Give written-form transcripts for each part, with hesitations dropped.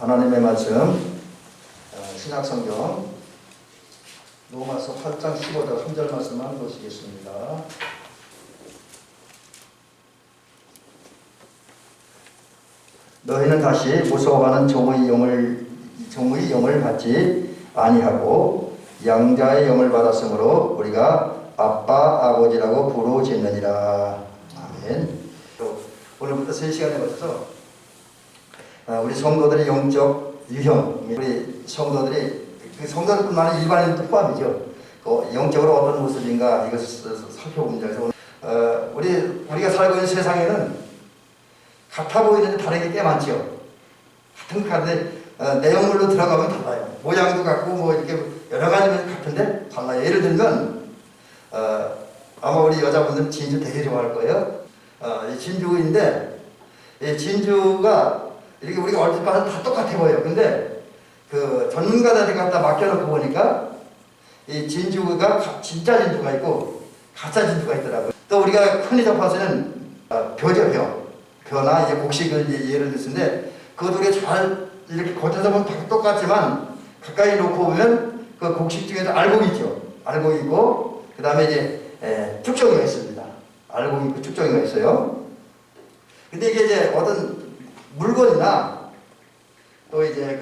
하나님의 말씀 신약성경 로마서 8장 15절 3절 말씀만 보시겠습니다. 너희는 다시 무서워하는 종의 영을 받지 아니하고 양자의 영을 받았으므로 우리가 아빠 아버지라고 부르짖느니라. 아멘. 오늘부터 3시간에 걸쳐서 우리 성도들의 영적 유형, 우리 성도들이 성도들뿐만 아니라 일반인도 포함이죠. 영적으로 어떤 모습인가 이것을 살펴봅니다. 그래서 우리가 살고 있는 세상에는 같아 보이는데 다른 게 꽤 많죠. 같은 것 같은데 내용물로 들어가면 달라요. 모양도 같고 뭐 이렇게 여러 가지면 같은데 달라요. 예를 들면 아마 우리 여자분들은 진주 되게 좋아할 거예요. 이 진주인데 이 진주가 이렇게 우리가 얼핏 봐서 다 똑같아 보여요. 근데 그 전문가들한테 갖다 맡겨놓고 보니까 이 진주가 진짜 진주가 있고 가짜 진주가 있더라고요. 또 우리가 흔히 접하서는 벼죠. 벼나 이제 곡식을 이제 예를 들었는데 그것도 우리가 잘 이렇게 겉에서 보면 다 똑같지만 가까이 놓고 보면 그 곡식 중에도 알곡이 있죠. 알곡이 있고 그 다음에 이제 쭉정이가 있습니다. 알곡이 있고 쭉정이가 있어요. 근데 이게 이제 어떤 물건이나 또 이제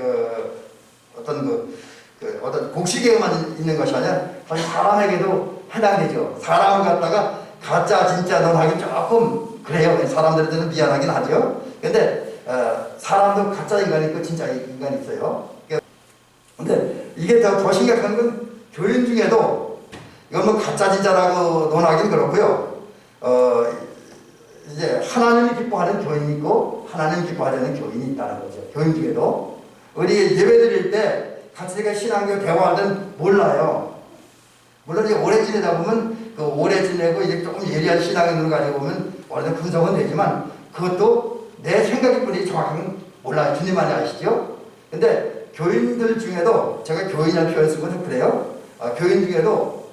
어떤 곡식에만 있는 것이 아니라 사실 사람에게도 해당되죠. 사람을 갖다가 가짜 진짜 논하기 조금 그래요. 사람들한테는 미안하긴 하죠. 근데 사람도 가짜 인간이 있고 진짜 인간이 있어요. 근데 이게 더 심각한 건 교인 중에도 이건 뭐 가짜 진짜라고 논하기는 그렇고요. 이제 하나님이 기뻐하는 교인이 있고 하나님 기뻐하지 않는 교인이 있다는 거죠. 교인 중에도 우리 예배 드릴 때 같이 신앙교 대화할 때는 몰라요. 물론 이제 오래 지내다 보면 그 오래 지내고 이제 조금 예리한 신앙을 가지고 보면 어느 정도 분석은 되지만 그것도 내 생각일 뿐이지 정확하게 몰라요. 주님만이 아시죠? 근데 교인들 중에도 제가 교인이라는 표현 쓰고 좀 그래요. 교인 중에도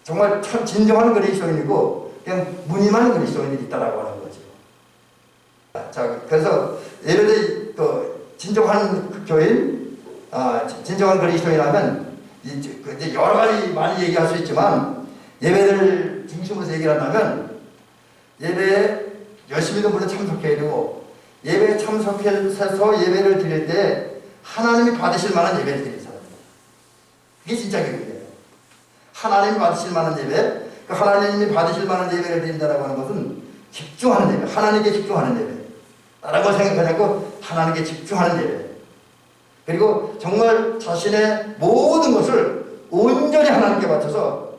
정말 참 진정한 그리스도인이고 그냥 무늬만 그리스도인이 있다라고 하는 거죠. 자, 그래서 예를 들어 그 진정한 그 교인, 진정한 그리스도인이라면 이제 여러 가지 많이 얘기할 수 있지만 예배를 중심으로 얘기를 한다면 예배에 열심히도 물론 참석해야 되고 예배에 참석해서 예배를 드릴 때 하나님이 받으실 만한 예배를 드리는 사람입니다. 그게 진짜 교회예요. 하나님이 받으실 만한 예배, 그 하나님이 받으실 만한 예배를 드린다라고 하는 것은 집중하는 예배, 하나님께 집중하는 예배. 다른 걸 생각하지 않고 하나님께 집중하는 예배. 그리고 정말 자신의 모든 것을 온전히 하나님께 바쳐서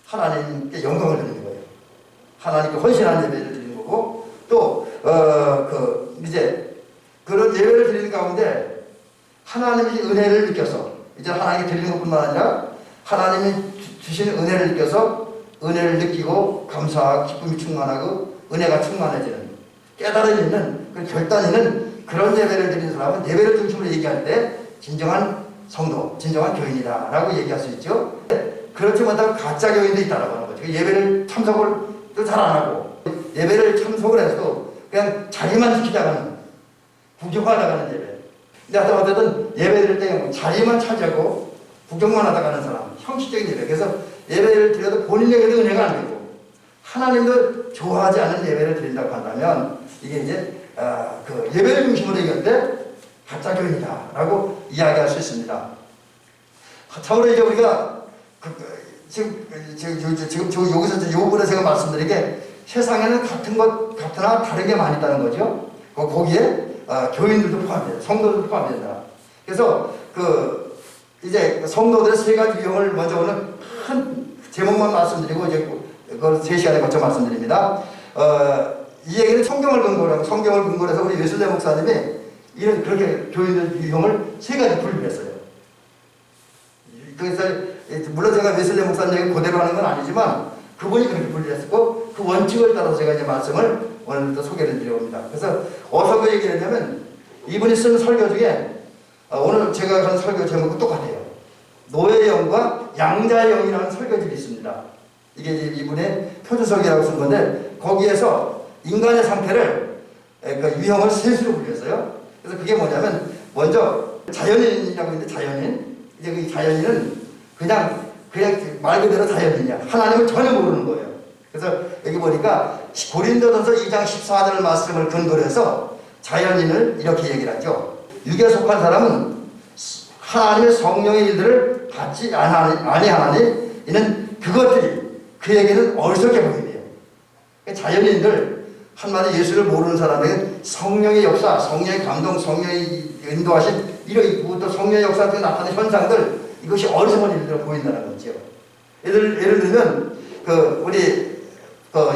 하나님께 영광을 드리는 거예요. 하나님께 헌신한 예배를 드리는 거고 또 이제 그런 예배를 드리는 가운데 하나님의 은혜를 느껴서 이제 하나님께 드리는 것뿐만 아니라 하나님이 주시는 은혜를 느껴서 은혜를 느끼고 감사하고 기쁨이 충만하고 은혜가 충만해지는 깨달음이 있는 그 결단이 있는 그런 예배를 드리는 사람은 예배를 중심으로 얘기할 때 진정한 성도, 진정한 교인이다라고 얘기할 수 있죠. 그렇지 못하면 가짜 교인도 있다라고 하는 거죠. 예배를 참석을 또 잘 안 하고 예배를 참석을 해서 그냥 자기만 지키다가는 구경하다가는 예배. 근데 어쨌든 예배 드릴 때 자리만 차지하고 구경만 하다가는 사람, 형식적인 예배. 그래서 예배를 드려도 본인에게도 은혜가 안 되고 하나님도 좋아하지 않는 예배를 드린다고 한다면 이게 이제 그 예배를 중심으로 얘기할 때 가짜 교인이다라고 이야기할 수 있습니다. 참으로 이제 우리가 지금 여기서 이 부분에 제가 말씀드린 게 세상에는 같은 것 같으나 다른 게 많이 있다는 거죠. 거기에 교인들도 포함돼요. 성도들도 포함된다. 그래서 이제 성도들의 세 가지 유형을 먼저 오늘 한 제목만 말씀드리고 이제 그걸 3시간에 거쳐 말씀드립니다. 이 얘기는 성경을 근거로 해서 우리 웨슬레 목사님이 이런 그렇게 교인들 유형을 3가지 분류했어요. 그래서 물론 제가 웨슬레 목사님 얘기 그대로 하는 건 아니지만 그분이 그렇게 분류했었고 그 원칙을 따라서 제가 이제 말씀을 오늘부터 소개를 드려봅니다. 그래서 어디서 그 얘기를 했냐면 이분이 쓴 설교 중에 오늘 제가 한 설교 제목은 똑같아요. 노예의 영과 양자의 영이라는 설교집이 있습니다. 이게 이분의 표주석이라고 쓴 건데 거기에서 인간의 상태를 그 유형을 셋으로 분류했어요. 그래서 그게 뭐냐면 먼저 자연인이라고 있는데 자연인 이제 그 자연인은 그냥 말 그대로 자연인이야. 하나님을 전혀 모르는 거예요. 그래서 여기 보니까 고린도전서 2장 14절 말씀을 근거로 해서 자연인을 이렇게 얘기를 하죠. 육에 속한 사람은 하나님의 성령의 일들을 받지 아니하나니 이는 그것들이 그에게는 어리석게 보이네요. 자연인들 한마디 예수를 모르는 사람에게 성령의 역사, 성령의 감동, 성령의 인도하심 이런 또 성령의 역사 중에 나타나는 현상들 이것이 어리석은 일들로 보인다는 거죠. 예를 들면 우리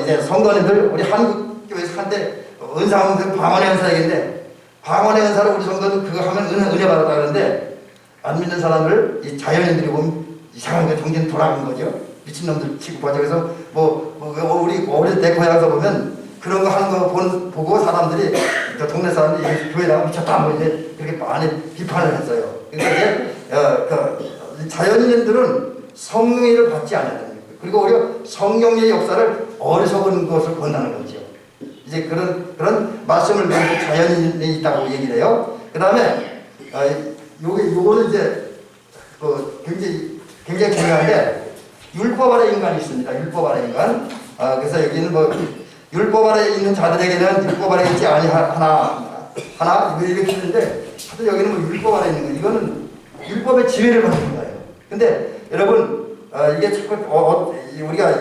이제 성도님들 우리 한국 교회에서 한때 은사하면 방언의 은사 얘기인데 방언의 은사를 우리 성도는 그거 하면 은혜 받았다 그러는데 안 믿는 사람들 이 자연인들이 보면 이상한 게 정신 돌아간 거죠. 미친놈들 취급하죠. 그래서 우리 어릴 때 고향에서 보면 그런 거 하는 거 보고 사람들이 동네 사람들이 교회 나가면 미쳤다 뭐 이제 그렇게 많이 비판을 했어요. 그러니까 자연인들은 성령의 일을 받지 않았다는 거예요. 그리고 오히려 성령의 역사를 어리석은 것을 본다는 거죠. 이제 그런 말씀을 가지고 자연인이 있다고 얘기를 해요. 그 다음에 요거는 이제 굉장히 중요한데 율법 아래 인간이 있습니다. 율법 아래 인간. 그래서 여기는 율법 아래 있는 자들에게는 율법 아래 있지 하나 이렇게 했는데 하여튼 여기는 율법 아래 있는 거 이거는 율법의 지배를 받는 거예요. 근데 여러분 이게 자꾸 우리가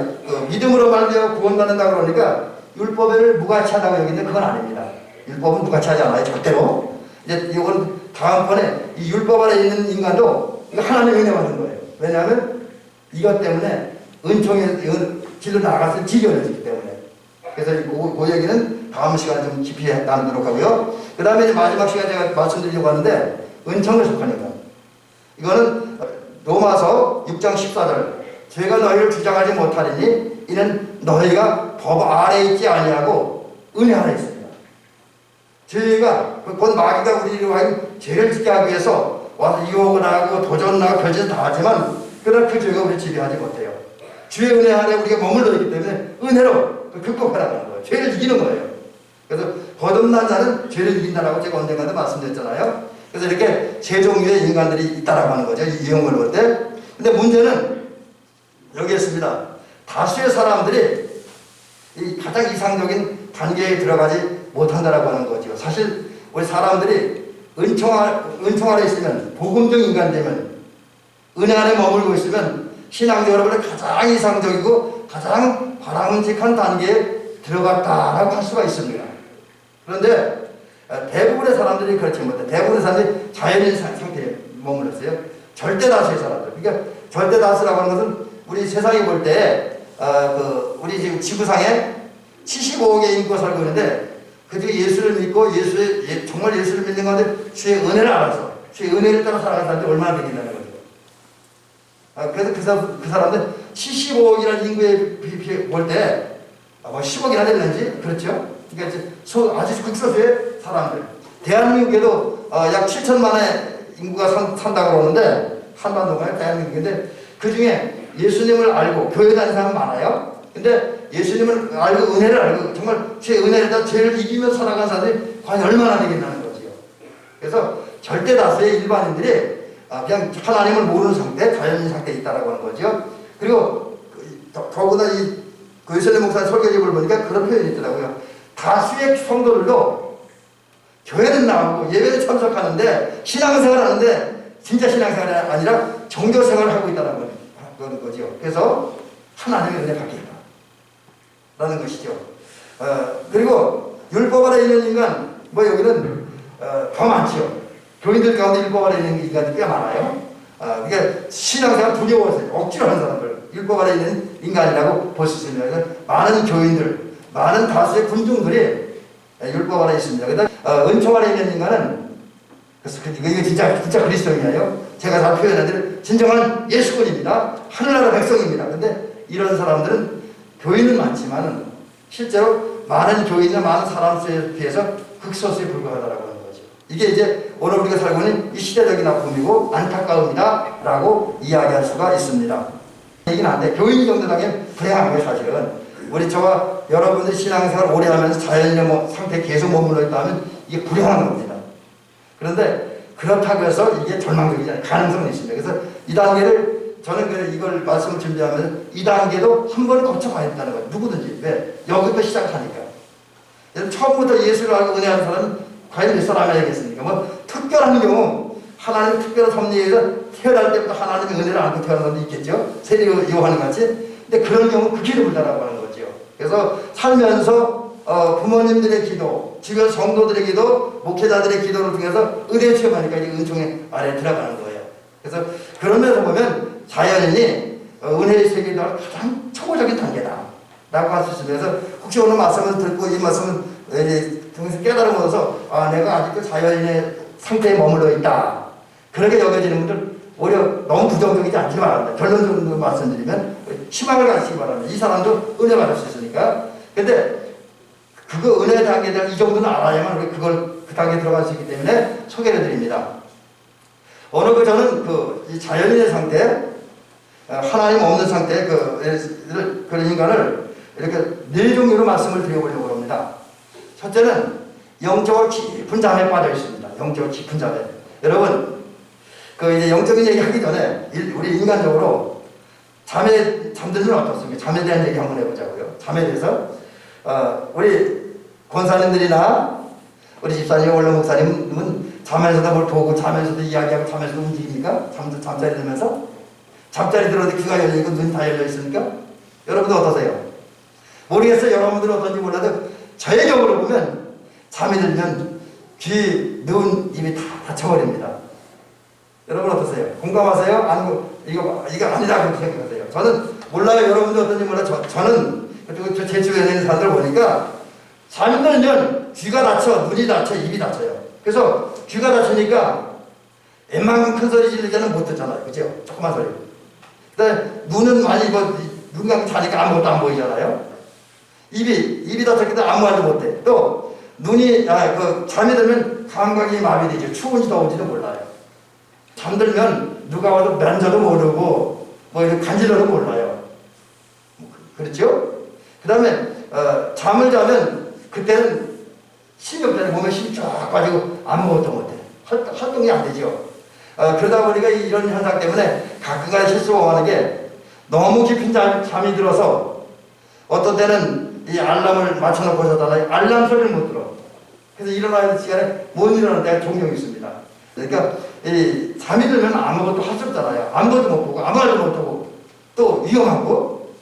믿음으로 말미암아 구원받는다 그러니까 율법을 무가치하다고 여기는데 그건 아닙니다. 율법은 무가치하지 않아요. 절대로. 이제 이건 다음번에 이 율법 아래 있는 인간도 이거 하나님의 은혜 받는 거예요. 왜냐하면 이것 때문에 은총의 길로 나가서 지겨워지기 때문에. 그래서 그 얘기는 다음 시간에 좀 깊이 나누도록 하고요. 그 다음에 마지막 시간에 제가 말씀드리려고 하는데 은총을 속하니까 이거는 로마서 6장 14절 죄가 너희를 주장하지 못하리니 이는 너희가 법 아래 있지 아니하고 은혜 아래 있습니다. 죄가 곧 마귀가 우리를 하여 죄를 짓게 하기 위해서 와서 유혹을 하고 도전을 하고 별짓을 다 하지만 그러나 그 죄가 우리를 지배하지 못해요. 주의 은혜 아래 우리가 머물러 있기 때문에 은혜로 극복하라는 거예요. 죄를 이기는 거예요. 그래서 거듭난 자는 죄를 이긴다라고 제가 언젠가도 말씀드렸잖아요. 그래서 이렇게 세 종류의 인간들이 있다라고 하는 거죠. 이 영혼을 볼 때. 근데 문제는 여기 있습니다. 다수의 사람들이 이 가장 이상적인 단계에 들어가지 못한다라고 하는 거죠. 사실 우리 사람들이 은총 아래 있으면 복음적 인간 되면 은혜 안에 머물고 있으면 신앙적으로 가장 이상적이고 가장 바람직한 단계에 들어갔다라고 할 수가 있습니다. 그런데 대부분의 사람들이 그렇지 못해. 대부분의 사람들이 자연인 상태에 머물렀어요. 절대 다수의 사람들. 그러니까 절대 다수라고 하는 것은 우리 세상에 볼 때 우리 지금 지구상에 75억의 인구가 살고 있는데 그중에 예수를 믿고 정말 예수를 믿는 가운데 주의 은혜를 알아서 주의 은혜를 따라 살아가는 사람들이 얼마나 되겠다는 거죠. 그래서 그 사람들 75억이라는 인구에 볼 때 아마 10억이나 됐는지 그렇죠. 그러니까 아주 극소수의 사람들. 대한민국에도 약 7천만의 인구가 산다고 그러는데 한반도가 대한민국인데 그 중에 예수님을 알고 교회 다니는 사람 많아요. 근데 예수님을 알고 은혜를 알고 정말 제 은혜를 다 죄를 이기면서 살아가는 사람들이 과연 얼마나 되겠다는 거지요. 그래서 절대 다수의 일반인들이 그냥 하나님을 모르는 상태, 자연인 상태에 있다라고 하는 거죠. 그리고 더구나 이 요셉 목사의 설교집을 보니까 그런 표현이 있더라고요. 다수의 성도들도 교회는 나오고 예배는 참석하는데 신앙생활을 하는데 진짜 신앙생활이 아니라 종교생활을 하고 있다는 거죠. 그래서 하나님의 은혜 받게 있다라는 것이죠. 그리고 율법 아래 있는 인간 여기는 더 많죠. 교인들 가운데 율법 아래 있는 인간들이 꽤 많아요. 그러니까 신앙생활 두려워서 억지로 하는 사람들 율법 아래 있는 인간이라고 볼 수 있습니다. 그래서 많은 교인들, 많은 다수의 군중들이 율법 아래 있습니다. 그다음 은총 아래 있는 인간은 그래서 이게 진짜 그리스도인이에요. 제가 잘 표현한 대로 진정한 예수군입니다. 하늘나라 백성입니다. 근데 이런 사람들은 교인은 많지만 실제로 많은 교인이나 많은 사람 수에 비해서 극소수에 불과하다라고 하는 거죠. 이게 이제 오늘 우리가 살고 있는 이 시대적인 아픔이고 안타까움이다라고 이야기할 수가 있습니다. 얘기는 안 돼. 교인 정도 당연 불행한 거예요, 사실은. 우리 저와 여러분들 신앙생활 오래 하면서 자연인의 상태에 계속 머물러 있다 하면 이게 불행한 겁니다. 그런데 그렇다고 해서 이게 절망적이잖아요. 가능성은 있습니다. 그래서 이 단계를 저는 이걸 말씀을 준비하면서 이 단계도 한 번 거쳐봐야 된다는 거예요. 누구든지. 왜? 여기부터 시작하니까. 처음부터 예수를 알고 은혜하는 사람은 과연 몇 사람이겠습니까? 뭐 특별한 경우 하나님 특별한 섭리에서 태어날 때부터 하나님의 은혜를 알고 태어난 사람도 있겠죠. 세례 요한과 같이. 근데 그런 경우는 극히도 불다라고 하는 거죠. 그래서 살면서 부모님들의 기도, 주변 성도들의 기도, 목회자들의 기도를 통해서 은혜 체험하니까 이제 은총의 아래에 들어가는 거예요. 그래서 그런 면에서 보면 자연인이 은혜의 세계에 들어갈 가장 초보적인 단계다 라고 할 수 있으면서 혹시 오늘 말씀을 듣고 이 말씀을 통해서 깨달음 얻어서 내가 아직도 자연인의 상태에 머물러 있다 그렇게 여겨지는 분들 오히려 너무 부정적이지 않기를 바랍니다. 결론적으로 말씀드리면 희망을 가지시기 바랍니다. 이 사람도 은혜 받을 수 있으니까. 근데 그거 은혜 단계에 대한 이 정도는 알아야만 우리 그 단계에 들어갈 수 있기 때문에 소개를 드립니다. 어느 저는 이 자연인의 상태, 하나님 없는 상태, 그런 인간을 이렇게 4종류로 말씀을 드려보려고 합니다. 첫째는 영적으로 깊은 잠에 빠져 있습니다. 영적으로 깊은 잠에. 여러분, 이제 영적인 얘기 하기 전에 우리 인간적으로 잠들면 어떻습니까? 잠에 대한 얘기 한번 해보자고요. 잠에 대해서. 우리 권사님들이나 우리 집사님, 원로 목사님은 잠에서도 뭘 보고 잠에서도 이야기하고 잠에서도 움직입니까? 잠자리 들면서? 잠자리 들어도 귀가 열리고 눈이 다 열려 있습니까? 여러분들 어떠세요? 모르겠어요. 여러분들은 어떤지 몰라도 저의 경우로 보면 잠이 들면 귀, 눈, 입이 다 닫혀버립니다. 여러분 어떠세요? 공감하세요? 아니고 이거 아니다 그렇게 생각하세요? 저는 몰라요. 여러분들 어떤지 몰라요. 저는 제 주변에 있는 사람들 보니까 잠이 들면 귀가 닫혀, 눈이 닫혀, 입이 닫혀요. 그래서 귀가 닫히니까 웬만큼 큰 소리 지르기는 못 듣잖아요. 그죠? 조그만 소리. 그다음에 눈은 많이 눈 감고 자니까 아무것도 안 보이잖아요. 입이 닫혔기 때문에 아무 말도 못해. 또 눈이 잠이 들면 감각이 마비되죠. 추운지 더운지도 몰라요. 잠들면 누가 와도 면져도 모르고 이렇게 간질러도 몰라요. 그렇죠? 그 다음에 잠을 자면 그때는 신경전에 몸에 힘이 쫙 빠지고 아무것도 못해. 활동이 안 되죠. 그러다 보니까 이런 현상 때문에 가끔가다 실수가 하는 게 너무 깊은 잠이 들어서 어떤 때는 이 알람을 맞춰놓고 자다가 알람 소리를 못 들어. 그래서 일어나는 시간에 못 일어나는 때가 종종 있습니다. 그러니까 이 잠이 들면 아무것도 할 수 없잖아요. 아무것도 못 보고 아무 말도 못 하고 또 위험하고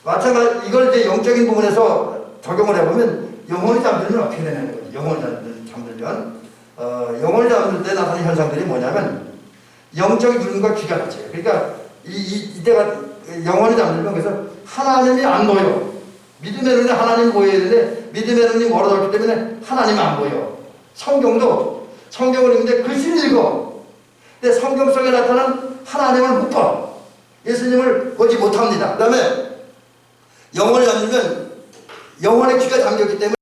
마찬가지 이걸 이제 영적인 부분에서 적용을 해보면 영혼이 잠들면 어떻게 되는 거죠? 영혼이 잠들면 영혼이 잠들 때 나타나는 현상들이 뭐냐면 영적인 눈과 귀가 닫혀요. 그러니까 이때가 영혼이 잠들면 그래서 하나님이 안 보여. 믿음의 눈에 하나님이 보여야 되는데 믿음의 눈이 멀어졌기 때문에 하나님이 안 보여. 성경을 읽는데 글씨를 읽어. 근데 성경 속에 나타난 하나님을 못 봐. 예수님을 보지 못합니다. 그 다음에 영혼이 잠들면 영혼의 귀가 잠겼기 때문에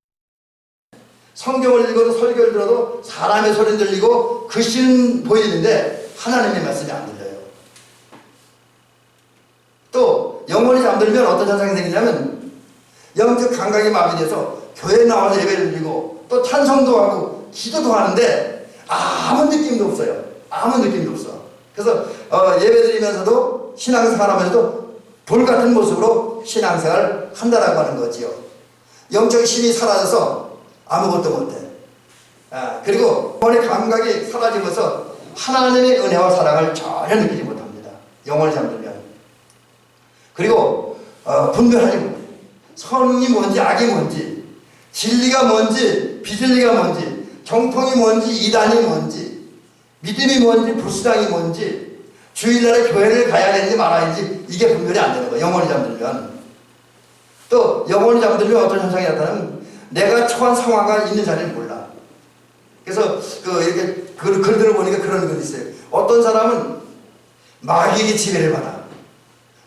성경을 읽어도 설교를 들어도 사람의 소리는 들리고 글씨는 보이는데 하나님의 말씀이 안 들려요. 또 영혼이 잠들면 어떤 현상이 생기냐면 영적 감각이 마비돼서 교회에 나와서 예배를 드리고 또 찬송도 하고 기도도 하는데 아무 느낌도 없어요. 아무 느낌도 없어. 그래서 예배 드리면서도 신앙생활 하면서도 돌같은 모습으로 신앙생활을 한다라고 하는 거지요. 영적인 힘이 사라져서 아무것도 못해. 그리고 영혼의 감각이 사라지면서 하나님의 은혜와 사랑을 전혀 느끼지 못합니다. 영혼이 잠들면. 그리고 분별하지 못해. 선이 뭔지 악이 뭔지 진리가 뭔지 비진리가 뭔지 정통이 뭔지 이단이 뭔지 믿음이 뭔지 불신앙이 뭔지 주일날에 교회를 가야 되는지 말아야 되는지 이게 분별이 안 되는 거예요. 영혼이 잠들면. 또 영혼이 잠들면 어떤 현상이 나타나면 내가 처한 상황이 있는 자리를 몰라. 그래서 이렇게 글들을 보니까 그런 글이 있어요. 어떤 사람은 마귀에게 지배를 받아.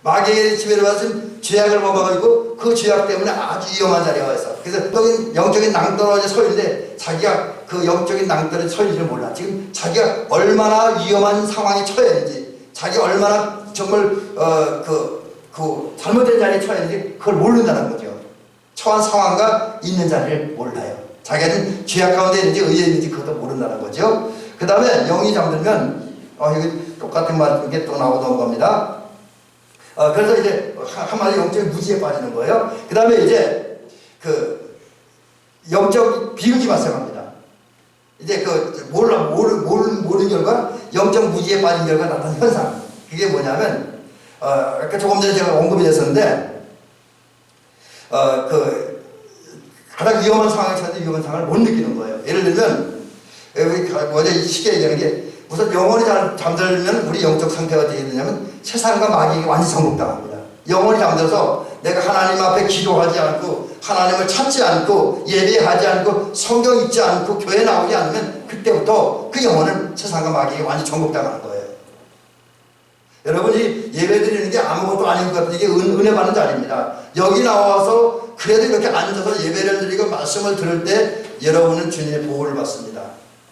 마귀에게 지배를 받았으면 죄악을 범하고 그 죄악 때문에 아주 위험한 자리에 와 있어. 그래서 영적인 낭떠러지에 서 있는데 자기가 그 영적인 낭떠러지에 서 있는지 몰라. 지금 자기가 얼마나 위험한 상황에 처해야 되는지, 자기가 얼마나 정말 잘못된 자리에 처해야 되는지 그걸 모른다는 거죠. 처한 상황과 있는 자리를 몰라요. 자기는 죄악 가운데 있는지 의에 있는지 그것도 모른다는 거죠. 그 다음에 영이 잠들면 이게 똑같은 말 이게 또 나오던 겁니다. 그래서 이제 한마디 영적인 무지에 빠지는 거예요. 그 다음에 이제 그 영적 비극이 발생합니다. 이제 그 모르는 결과 영적 무지에 빠진 결과 나타나는 현상. 그게 뭐냐면 아까 조금 전에 제가 언급이 됐었는데 그 가장 위험한 상황에 처해서 위험한 상황을 못 느끼는 거예요. 예를 들면 우리 어제 쉽게 얘기하는 게 우선 영혼이 잠들면 우리 영적 상태가 어떻게 되냐면 세상과 마귀에게 완전히 정복당합니다. 영혼이 잠들어서 내가 하나님 앞에 기도하지 않고 하나님을 찾지 않고 예배하지 않고 성경 읽지 않고 교회 나오지 않으면 그때부터 그 영혼은 세상과 마귀에게 완전히 정복당하는 거예요. 여러분이 예배 드리는 게 아무것도 아닌 것 같은 이게 은혜 받는 자리입니다. 여기 나와서 그래도 이렇게 앉아서 예배를 드리고 말씀을 들을 때 여러분은 주님의 보호를 받습니다.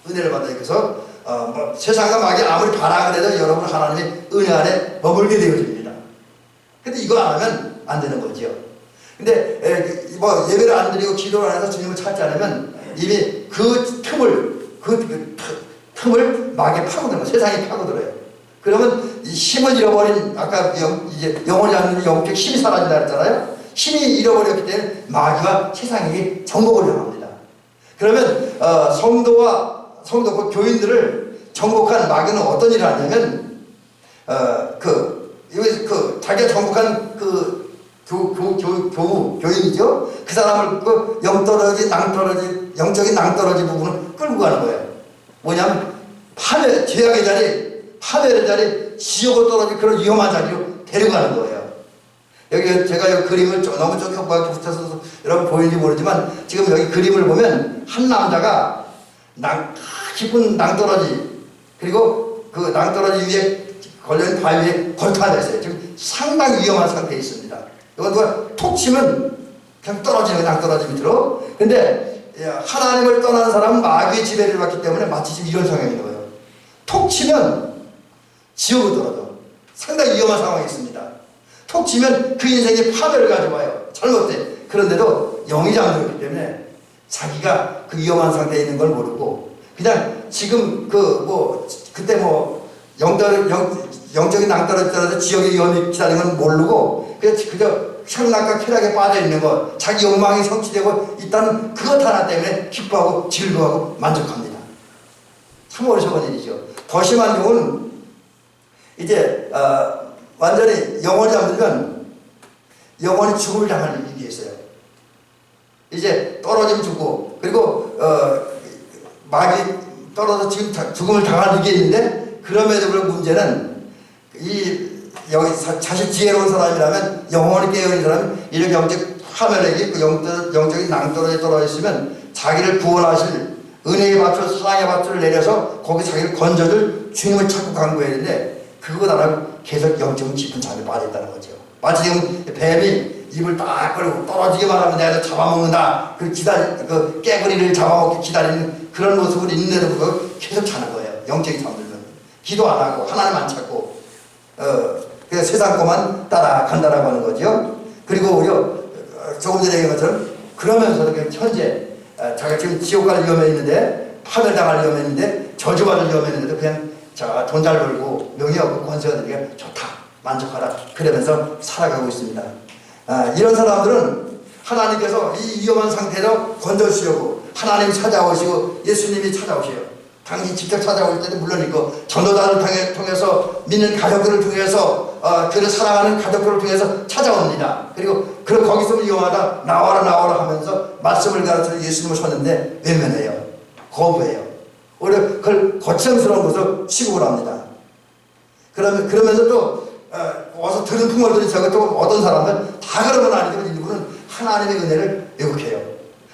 은혜를 받아요. 그래서 세상과 마귀 아무리 바라고 해도 여러분 하나님의 은혜 안에 머물게 되어집니다. 근데 이거 안 하면 안 되는 거죠. 근데 예배를 안 드리고 기도를 안 해서 주님을 찾지 않으면 이미 그 틈을 마귀에 파고들어요. 세상이 파고들어요. 그러면 이 힘을 잃어버린 아까 이제 영혼이 않는 영적 힘이 사라진다 했잖아요. 힘이 잃어버렸기 때문에 마귀와 세상이 정복을 당합니다. 그러면 성도 교인들을 정복한 마귀는 어떤 일을 하냐면 자기가 정복한 교인이죠. 그 사람을 영적인 낭떠러지 부분을 끌고 가는 거예요. 뭐냐면 죄악의 자리, 파멸의 자리, 지옥으로 떨어진 그런 위험한 자리로 데려가는 거예요. 여기 제가 이 그림을 너무 좁게 붙여서 여러분 보이는지 모르지만 지금 여기 그림을 보면 한 남자가 깊은 낭떠러지 그리고 그 낭떠러지 위에 걸려있는 바위 위에 걸터 앉아있어요. 지금 상당히 위험한 상태에 있습니다. 이거 누가 톡 치면 그냥 떨어지는 거예요. 낭떠러지 밑으로. 근데 하나님을 떠나는 사람은 마귀의 지배를 받기 때문에 마치 지금 이런 상황인 거예요. 톡 치면 지옥으로 떨어져. 상당히 위험한 상황이 있습니다. 톡 치면 그 인생의 파멸을 가져와요. 잘못돼. 그런데도 영이 잠들었기 때문에 자기가 그 위험한 상태에 있는 걸 모르고 그냥 지금 그때 영적인 낭떠러지 떨어져 지옥의 위험이 기다리는 건 모르고 그저 향락과 쾌락에 빠져있는 것, 자기 욕망이 성취되고 있다는 그것 하나 때문에 기뻐하고 즐거워하고 만족합니다. 참 어리석은 일이죠. 더 심한 경우는 이제 완전히 영혼이 잠들면 영혼이 죽음을 당할 일이 있어요. 이제 떨어지면 죽고 그리고 마귀 떨어져 지금 죽음을 당할 일이 있는데 그럼에도 불구하고 문제는 여기 자식 지혜로운 사람이라면 영혼이 깨어있는 사람은 이렇게 영적 화면에 영적인 낭떠러지에 떨어져 있으면 자기를 구원하실 은혜의 밧줄, 사랑의 밧줄을 내려서 거기 자기를 건져줄 주님을 찾고 간구해야 되는데 그것 안 하고 계속 영적인 깊은 잠에 빠져있다는 거죠. 마치 지금 뱀이 입을 딱 걸고 떨어지기만 하면 내가 잡아먹는다. 그 깨구리를 잡아먹기 기다리는 그런 모습을 있는데도 불구하고 계속 자는 거예요. 영적인 잠들면. 기도 안 하고 하나님 안 찾고 그냥 세상 것만 따라간다라고 하는 거죠. 그리고 오히려 조금 전에 얘기한 것처럼 그러면서도 현재 자기가 지금 지옥 갈 위험에 있는데 파멸당할 위험에 있는데 저주받을 위험에 있는데 그냥 돈 잘 벌고 명예하고 권세가 되게 좋다 만족하라 그러면서 살아가고 있습니다. 이런 사람들은 하나님께서 이 위험한 상태에서 건져주시려고 하나님이 찾아오시고 예수님이 찾아오셔요. 당신이 직접 찾아올 때도 물론이고 전도자를 통해서 믿는 가족들을 통해서 그를 사랑하는 가족들을 통해서 찾아옵니다. 그리고 거기서 위험하다 나와라 하면서 말씀을 가르치는 예수님을 쳤는데 외면해요. 거부해요. 오히려 그걸 거창스러운 것으로 취급을 합니다. 그러면서 또 와서 들은 풍월들이 저거 또 어떤 사람은 다 그런 건 아니지만 일부는 하나님의 은혜를 왜곡해요.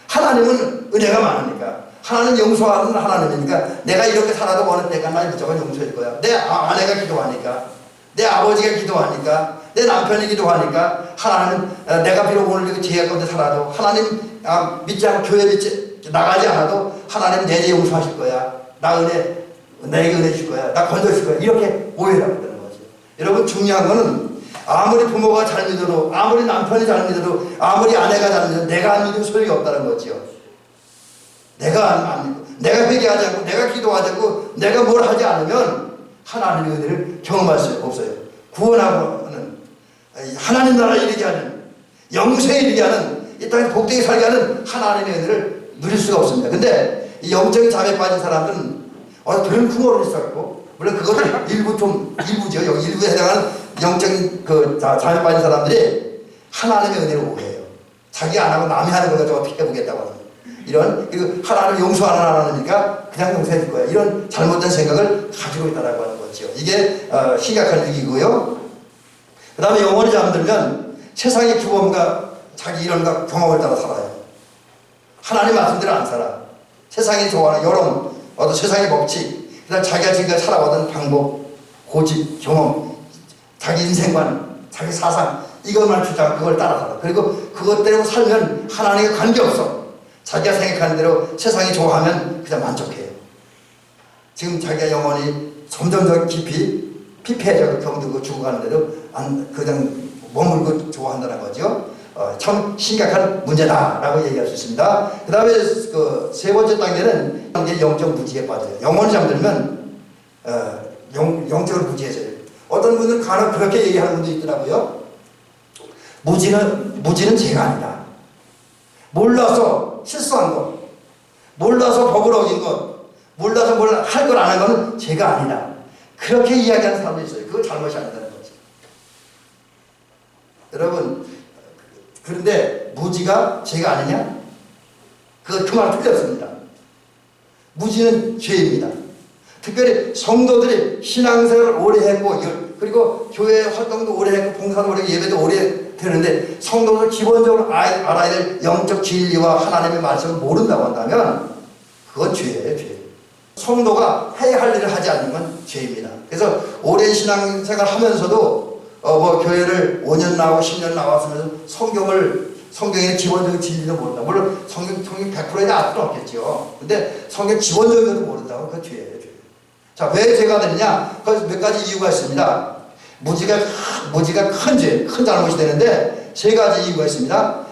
하나님은 은혜가 많으니까 하나님 용서하는 하나님이니까 내가 이렇게 살아도 어느 때가 날 무조건 용서해줄 거야. 내 아내가 기도하니까 내 아버지가 기도하니까 내 남편이 기도하니까 하나님 내가 비록 오늘 이렇게 죄악 가운데 살아도 하나님 믿지 않고 교회 나가지 않아도 하나님 내 죄 용서하실 거야. 내게 은혜 줄 거야. 나 건져줄 거야. 이렇게 오해를 하고 있다는 거죠. 여러분 중요한 거는 아무리 부모가 잘 믿어도 아무리 남편이 잘 믿어도 아무리 아내가 잘 믿어도 내가 안 믿으면 소용이 없다는 거죠. 내가 안 믿고 내가 회개하지 않고 내가 기도하지 않고 내가 뭘 하지 않으면 하나님의 은혜를 경험할 수 없어요. 구원하고는 하나님 나라에 이르게 하는 영생에 이르게 하는 이 땅에 복되게 살게 하는 하나님의 은혜를 누릴 수가 없습니다. 근데 이 영적인 잠에 빠진 사람들은 그런 풍요로움이 있었고, 물론 그것은 일부죠. 여기 일부에 해당하는 영적인 잠에 빠진 사람들이 하나님의 은혜를 오해해요. 자기 안 하고 남이 하는 걸 가지고 어떻게 해보겠다고 하는 이런, 그리고 하나님 용서하는 하나님이니까 그냥 용서해 줄 거야, 이런 잘못된 생각을 가지고 있다라고 하는 거죠. 이게 심각한 위기고요. 그 다음에 영원히 잠들면 세상의 규범과 자기 이론과 경험을 따라 살아요. 하나님 말씀대로 안 살아. 세상이 좋아하는 여론, 어떤 세상의 법칙, 그 다음 자기가 지금까지 살아왔던 방법, 고집, 경험, 자기 인생관, 자기 사상, 이것만 주장, 그걸 따라 살아. 그리고 그것대로 살면 하나님과 관계없어. 자기가 생각하는 대로 세상이 좋아하면 그냥 만족해요. 지금 자기가 영혼이 점점 더 깊이 피폐해져 병들고 죽어가는데도 그냥 머물고 좋아한다는 거죠. 참 심각한 문제다라고 얘기할 수 있습니다. 그 다음에 세 번째 단계는 영적 무지에 빠져요. 영혼이 잠들면 영적으로 무지해져요. 어떤 분들은 간혹 그렇게 얘기하는 분도 있더라고요. 무지는 죄가 아니다. 몰라서 실수한 것, 몰라서 법을 어긴 것, 몰라서 뭘 할 걸 안 한 것은 죄가 아니다. 그렇게 이야기하는 사람도 있어요. 그건 잘못이 아니다는 거죠. 여러분, 그런데 무지가 죄가 아니냐? 그 말 틀렸습니다. 무지는 죄입니다. 특별히 성도들이 신앙생활을 오래 했고, 그리고 교회 활동도 오래 했고, 봉사도 오래 했고, 예배도 오래 되는데 성도들 기본적으로 알아야 될 영적 진리와 하나님의 말씀을 모른다고 한다면 그건 죄예요, 죄. 성도가 해야 할 일을 하지 않으면 죄입니다. 그래서 오랜 신앙생활 하면서도 교회를 5년 나오고 10년 나왔으면서 성경의 기본적인 진리도 모른다. 물론 성경 100%에 알 수는 없겠죠. 근데 성경 기본적인 것도 모른다고 그건 죄예요, 죄. 자, 왜 죄가 되느냐? 그 몇 가지 이유가 있습니다. 무지가 큰 잘못이 되는데 세 가지 이유가 있습니다.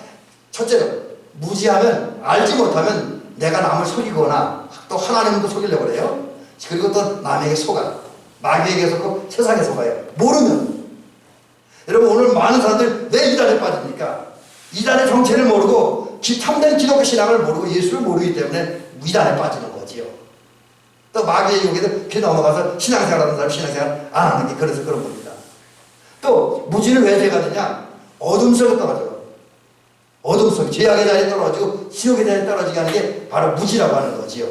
첫째로, 무지하면, 알지 못하면 내가 남을 속이거나 또 하나님도 속이려고 그래요. 그리고 또 남에게 속아요. 마귀에게 속고 세상에 속아요. 모르면. 여러분, 오늘 많은 사람들 왜 이단에 빠집니까? 이단의 정체를 모르고 참된 기독교 신앙을 모르고 예수를 모르기 때문에 이단에 빠지는 거지요. 또 마귀의 유혹에도 피 넘어가서 신앙생활하는 사람 신앙생활 안 하는 게 그래서 그런 겁니다. 또 무지는 왜 죄가 되냐? 어둠 속에 떨어져요. 어둠 속에 죄악의 자리에 떨어지고 지옥의 자리에 떨어지게 하는 게 바로 무지라고 하는 거지요.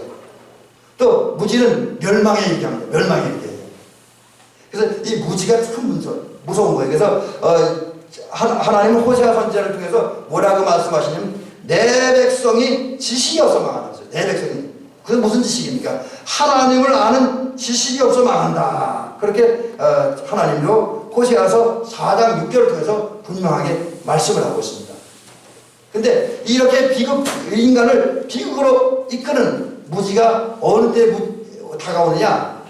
또 무지는 멸망에 이르게 합니다. 멸망에 이르게 해요. 그래서 이 무지가 참 무서운 거예요. 그래서 하나님은 호세아 선지자를 통해서 뭐라고 말씀하시냐면 내 백성이 지식이 없어 망한다. 내 백성이. 그게 무슨 지식입니까? 하나님을 아는 지식이 없어 망한다. 그렇게 하나님도 호세아서 4장 6절을 통해서 분명하게 말씀을 하고 있습니다. 근데 이렇게 인간을 비극으로 이끄는 무지가 어느 때 다가오느냐?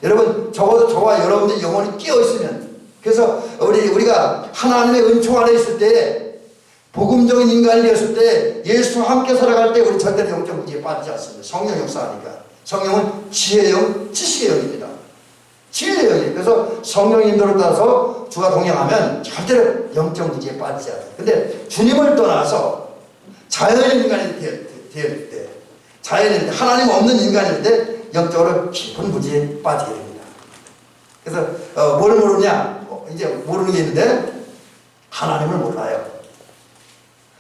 여러분, 적어도 저와 여러분들이 영혼이 끼어있으면, 그래서 우리가 하나님의 은총 안에 있을 때, 복음적인 인간이 되었을 때, 예수와 함께 살아갈 때 우리 절대로 영적 무지에 빠지지 않습니다. 성령 역사하니까. 성령은 지혜의 영, 지식의 영입니다. 지혜의 영이에요. 그래서 성령 인도를 따라서 주와 동행하면 절대로 영적 무지에 빠지지 않아요. 근데 주님을 떠나서 자연인 인간이 되었을 때, 자연인, 하나님 없는 인간일 때 영적으로 깊은 무지에 빠지게 됩니다. 그래서 뭘 모르냐? 이제 모르는 게 있는데 하나님을 몰라요.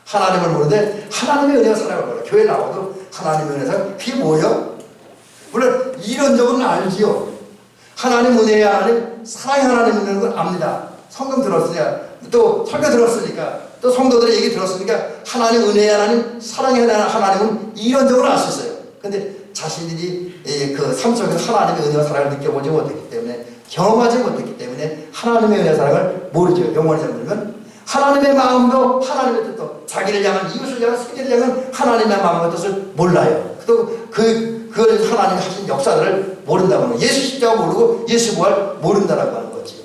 하나님을 모르는데 하나님의 은혜가 살아가는 거예요. 교회 나와도 하나님의 은혜가 그게 뭐예요? 물론 이론적으로는 알지요. 하나님 은혜의 하나님, 사랑의 하나님 있는 걸 압니다. 성경 들었으니까, 또 설교 들었으니까, 또 성도들의 얘기 들었으니까 하나님 은혜의 하나님, 사랑의 하나님은 이론적으로 알 수 있어요. 근데 자신들이 그 삶 속에서 하나님의 은혜와 사랑을 느껴보지 못했기 때문에, 경험하지 못했기 때문에 하나님의 은혜와 사랑을 모르죠. 영원히 잠들면 하나님의 마음도 하나님의 뜻도, 자기를 향한, 이웃을 향한, 세계를 향한 하나님의 마음과 뜻을 몰라요. 또 그걸 하나님이 하신 역사들을 모른다고 하는 거예요. 예수 십자가 모르고 예수 부활 모른다라고 하는 거죠.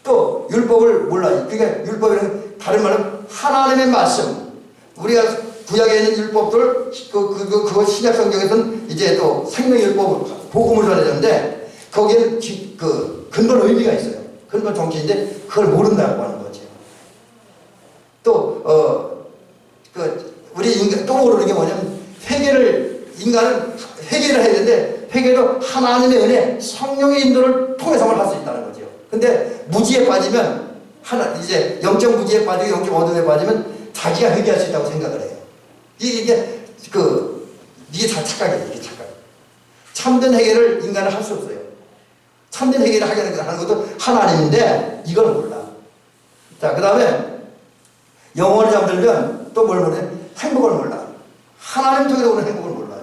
또 율법을 몰라요. 그러니까 율법이라는 다른 말은 하나님의 말씀, 우리가 구약에 있는 율법들 그거 신약 성경에서는 이제 또 생명율법 복음을 전해졌는데 거기에는 그 근본 의미가 있어요. 근본 정치인데 그걸 모른다고 하는 거죠. 또 우리 인간 또 모르는 게 뭐냐면 인간은 회개를 해야 되는데 회개도 하나님의 은혜, 성령의 인도를 통해서만 할 수 있다는 거죠. 근데 무지에 빠지면 이제 영적 무지에 빠지고 영적 어둠에 빠지면 자기가 회개할 수 있다고 생각을 해요. 이게 다 착각이에요. 이게 착각. 참된 회개를 인간은 할 수 없어요. 참된 회개를 하는 것도 하나님인데 이걸 몰라. 자, 그 다음에 영혼을 잠들면 또 뭘 모르냐? 행복을 몰라. 하나님 통해서 오는 행복을 몰라요.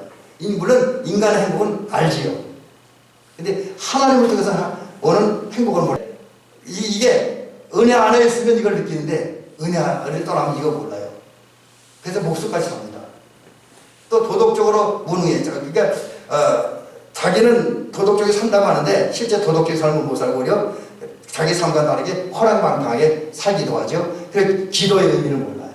물론 인간의 행복은 알지요. 근데 하나님을 통해서 오는 행복을 몰라요. 이게 은혜 안에 있으면 이걸 느끼는데 은혜를 떠나면 이거 몰라요. 그래서 목숨까지 삽니다. 또 도덕적으로 무능해져. 그러니까 자기는 도덕적으로 산다고 하는데 실제 도덕적인 삶은 못 살고 오히려 자기 삶과 다르게 허랑방탕하게 살기도 하죠. 그래서 기도의 의미를 몰라요.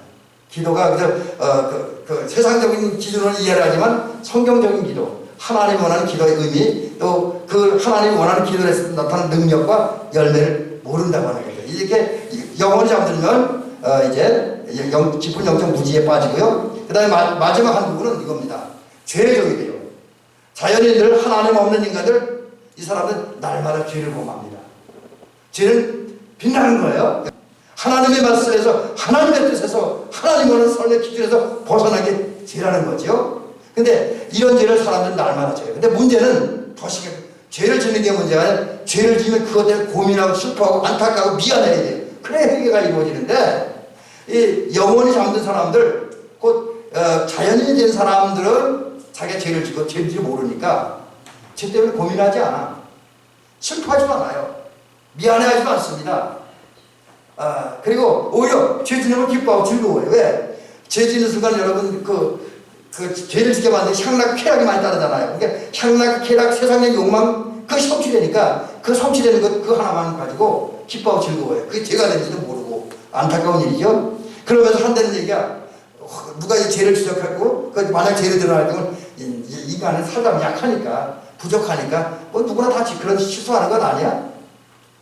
기도가 그 세상적인 기준으로 이해를 하지만 성경적인 기도, 하나님이 원하는 기도의 의미, 또 그 하나님이 원하는 기도에서 나타나는 능력과 열매를 모른다고 하는 거죠. 이렇게 영혼이 잠들면 이제 깊은 영적 무지에 빠지고요. 그 다음에 마지막 한 부분은 이겁니다. 죄의 종이 돼요. 자연인들, 하나님 없는 인간들, 이 사람들은 날마다 죄를 범합니다. 죄는 빛나는 거예요. 하나님의 말씀에서, 하나님의 뜻에서, 하나님 원하는 삶의 기준에서 벗어나게 죄라는 거죠. 근데 이런 죄를 사람들은 날마다 져요. 근데 문제는 더 심해. 죄를 짓는 게 문제가 아니라 죄를 지면 그것 때문에 고민하고 슬퍼하고 안타까워 미안해야 돼요. 그래야 회개가 이루어지는데 이 영혼이 잠든 사람들, 곧 자연인이 된 사람들은 자기가 죄를 짓고 죄인지 모르니까 죄 때문에 고민하지 않아. 슬퍼하지도 않아요. 미안해하지도 않습니다. 그리고 오히려 죄 짓는 걸 기뻐하고 즐거워요. 왜? 죄 짓는 순간 여러분 그 죄를 짓게 만드는 향락, 쾌락이 많이 따르잖아요. 그러니까 향락, 쾌락, 세상의 욕망 그것이 성취되니까 그 성취되는 것 그 하나만 가지고 기뻐하고 즐거워요. 그게 죄가 되는지도 모르고 안타까운 일이죠. 그러면서 한다는 얘기가 누가 이 죄를 지적하고 만약 죄를 드러날 때는 인간은 살다 약하니까 부족하니까 뭐 누구나 다 그런 실수하는 건 아니야.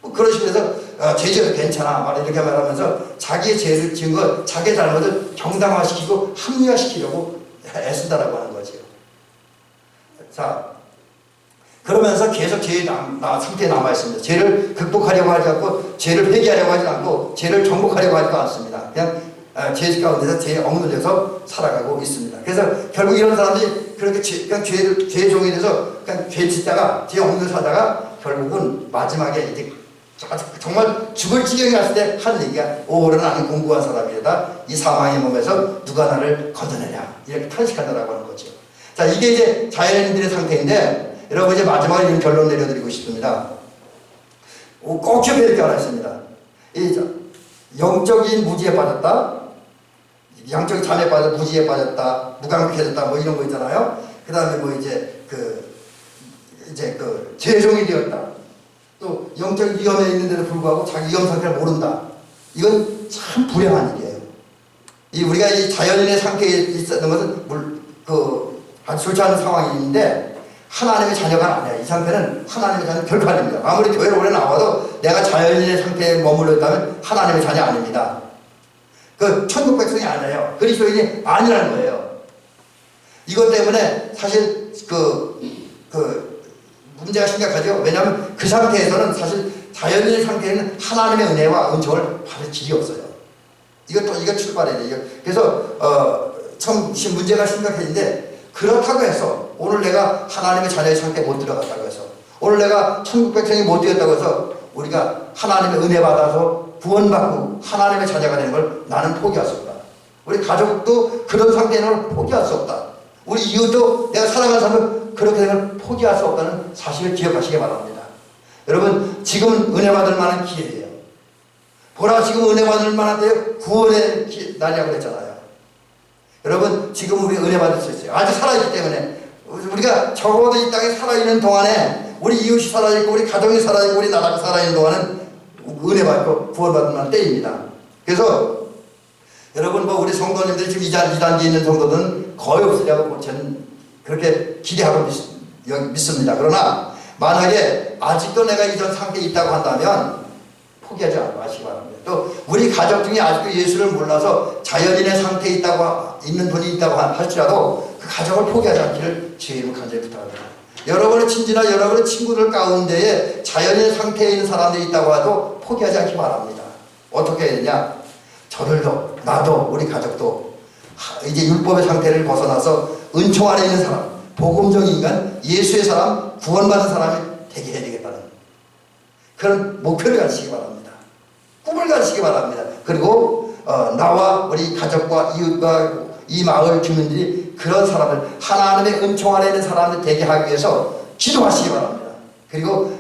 뭐 그런 식으로 죄 지어도 괜찮아 말 이렇게 말하면서 자기의 죄를 지은 것, 자기의 잘못을 정당화시키고 합리화시키려고 애쓴다라고 하는 거죠. 자, 그러면서 계속 죄의 상태에 남아 있습니다. 죄를 극복하려고 하지 않고, 죄를 회개하려고 하지 않고, 죄를 정복하려고 하지도 않습니다. 그냥 죄 가운데서 죄에 억눌려서 살아가고 있습니다. 그래서 결국 이런 사람들이 그렇게 그냥 죄의 종이 돼서 그냥 죄 짓다가, 죄에 억눌려 살다가 결국은 마지막에 이제 정말 죽을 지경에 갔을 때 하는 얘기가 오호라 나는 공부한 사람이다. 이 사망의 몸에서 누가 나를 걷어내냐. 이렇게 탄식한다라고 하는 거죠. 자, 이게 이제 자연인들의 상태인데 여러분 이제 마지막에 이런 결론 내려드리고 싶습니다. 꼭 기억해야 될 게 하나 있습니다. 영적인 무지에 빠졌다. 양적인 잠에 빠졌다. 무지에 빠졌다. 무감각해졌다. 뭐 이런 거 있잖아요. 그 다음에 뭐 이제 죄종이 되었다. 또 영적 위험에 있는데도 불구하고 자기 위험 상태를 모른다. 이건 참 불행한 일이에요. 우리가 이 자연인의 상태에 있었던 것은 아주 좋지 않은 상황인데 하나님의 자녀가 아니야. 이 상태는 하나님의 자녀는 결코 아닙니다. 아무리 교회를 오래 나와도 내가 자연인의 상태에 머물렀다면 하나님의 자녀 아닙니다. 천국 백성이 아니에요. 그리스도인이 아니라는 거예요. 이것 때문에 사실 문제가 심각하죠. 왜냐하면 그 상태에서는 사실 자연인의 상태에는 하나님의 은혜와 은총을 받을 길이 없어요. 이거 출발해야 돼요. 그래서 참 문제가 심각해진데 그렇다고 해서 오늘 내가 하나님의 자녀의 상태에 못 들어갔다고 해서 오늘 내가 천국 백성이 못 되었다고 해서 우리가 하나님의 은혜 받아서 구원받고 하나님의 자녀가 되는 걸 나는 포기할 수 없다. 우리 가족도 그런 상태는 포기할 수 없다. 우리 이웃도 내가 살아가는 삶을 그렇게 되는 걸 포기할 수 없다는 사실을 기억하시기 바랍니다. 여러분 지금은 은혜 받을 만한 기회예요. 보라 지금 은혜 받을 만한 때 구원의 날이라고 그랬잖아요. 여러분 지금 우리 은혜 받을 수 있어요. 아직 살아있기 때문에 우리가 적어도 이 땅에 살아있는 동안에 우리 이웃이 살아있고 우리 가정이 살아있고 우리 나라가 살아있는 동안은 은혜 받고 구원받을 만한 때입니다. 그래서 여러분 뭐 우리 성도님들이 지금 이 단계에 있는 성도들은 거의 없으리라고 저는 그렇게 기대하고 믿습니다. 그러나 만약에 아직도 내가 이전 상태에 있다고 한다면 포기하지 마시기 바랍니다. 또 우리 가족 중에 아직도 예수를 몰라서 자연인의 상태에 있는 분이 있다고 할지라도 그 가족을 포기하지 않기를 주의 이름으로 간절히 부탁합니다. 여러분의 친지나 여러분의 친구들 가운데에 자연인 상태에 있는 사람들이 있다고 해도 포기하지 않기 바랍니다. 어떻게 해야 되냐? 저들도 나도 우리 가족도 이제 율법의 상태를 벗어나서 은총 안에 있는 사람, 복음적 인간, 예수의 사람, 구원받은 사람이 되게 해야 되겠다는 그런 목표를 가지시기 바랍니다. 꿈을 가지시기 바랍니다. 그리고 나와 우리 가족과 이웃과 이 마을 주민들이 그런 사람을 하나님의 은총 안에 있는 사람을 되게 하기 위해서 기도하시기 바랍니다. 그리고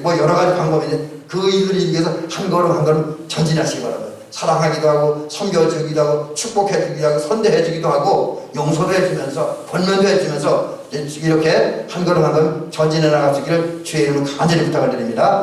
뭐 여러 가지 방법이 있는데 그 일들을 위해서 한 걸음 한 걸음 전진하시기 바랍니다. 사랑하기도 하고 섬겨주기도 하고 축복해주기도 하고 선대해주기도 하고 용서도 해주면서 권면도 해주면서 이렇게 한 걸음 한 걸음 전진해 나가시기를 주의 이름으로 간절히 부탁을 드립니다.